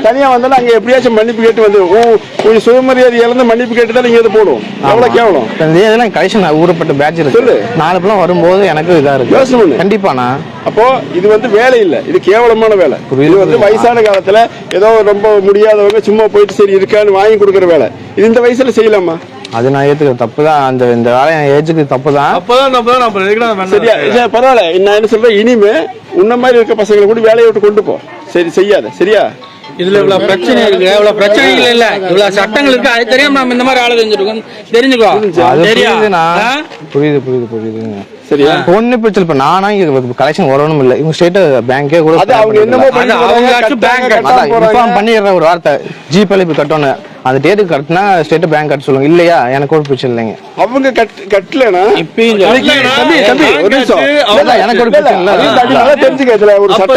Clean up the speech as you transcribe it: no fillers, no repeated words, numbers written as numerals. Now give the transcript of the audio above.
தனியா வந்தாலும் அங்க எப்படியாச்சும் மன்னிப்பு கேட்டு வந்து கொஞ்சம் சுயமரியாதை இழந்து மன்னிப்பு கேட்டுதான் நீங்க இது போடுவோம். எவ்வளவு கேவலம் இதெல்லாம் கலெக்ஷன் ஊறப்பட்ட பேட்ச் இருக்கு. நாலு பேரும் வரும்போது எனக்கு இதா இருக்கு. கண்டிப்பாண்ணா. அப்போ இது வந்து வேலை இல்ல, இது கேவலமான வேலை. இது வந்து வயசான காலத்துல ஏதோ ரொம்ப முடியாதவங்க சும்மா போயிட்டு சரி இருக்கான்னு வாங்கி கொடுக்குற வேலை. இது இந்த வயசுல செய்யலாமா? அது நான் ஏத்துக்கிற தப்பு தான். இந்த வேலை என் ஏஜுக்கு தப்பு தான். சரியா பரவாயில்ல. நான் என்ன சொல்றேன், இனிமே உன்ன மாதிரி இருக்க பசங்களை கூட வேலையை விட்டு கொண்டு போ. சரி செய்யாத. சரியா? இதுல இவ்வளவு பிரச்சனை இருக்கு, இவ்வளவு பிரச்சனைகள் இல்ல, இவ்வளவு சட்டங்கள் இருக்கு. அது தெரியாம நம்ம இந்த மாதிரி ஆளு தெரிஞ்சிருக்கோம். தெரிஞ்சுக்கோ. புரியுது புரியுது புரியுதுங்க. சரியா? ஒண்ணு பிரச்சனை. இப்ப நானா கலெக்ஷன் வரணும் இல்ல, இவங்க ஸ்டேட் பேங்கே கூட அவங்க என்னமோ பண்ணிடுற ஒரு வார்த்தை ஜிபேல இப்ப கட்டணும். அந்த டேட்டுக்கு கட்டினா ஸ்டேட் பேங்க் கட்ட சொல்லுங்க. இல்லையா எனக்கு ஒரு பிரச்சனை இல்லைங்க. அவங்க கட்டலனா இப்ப எனக்கு ஒரு பிரச்சனை இல்ல. தெரிஞ்சுக்க ஒரு சட்டம்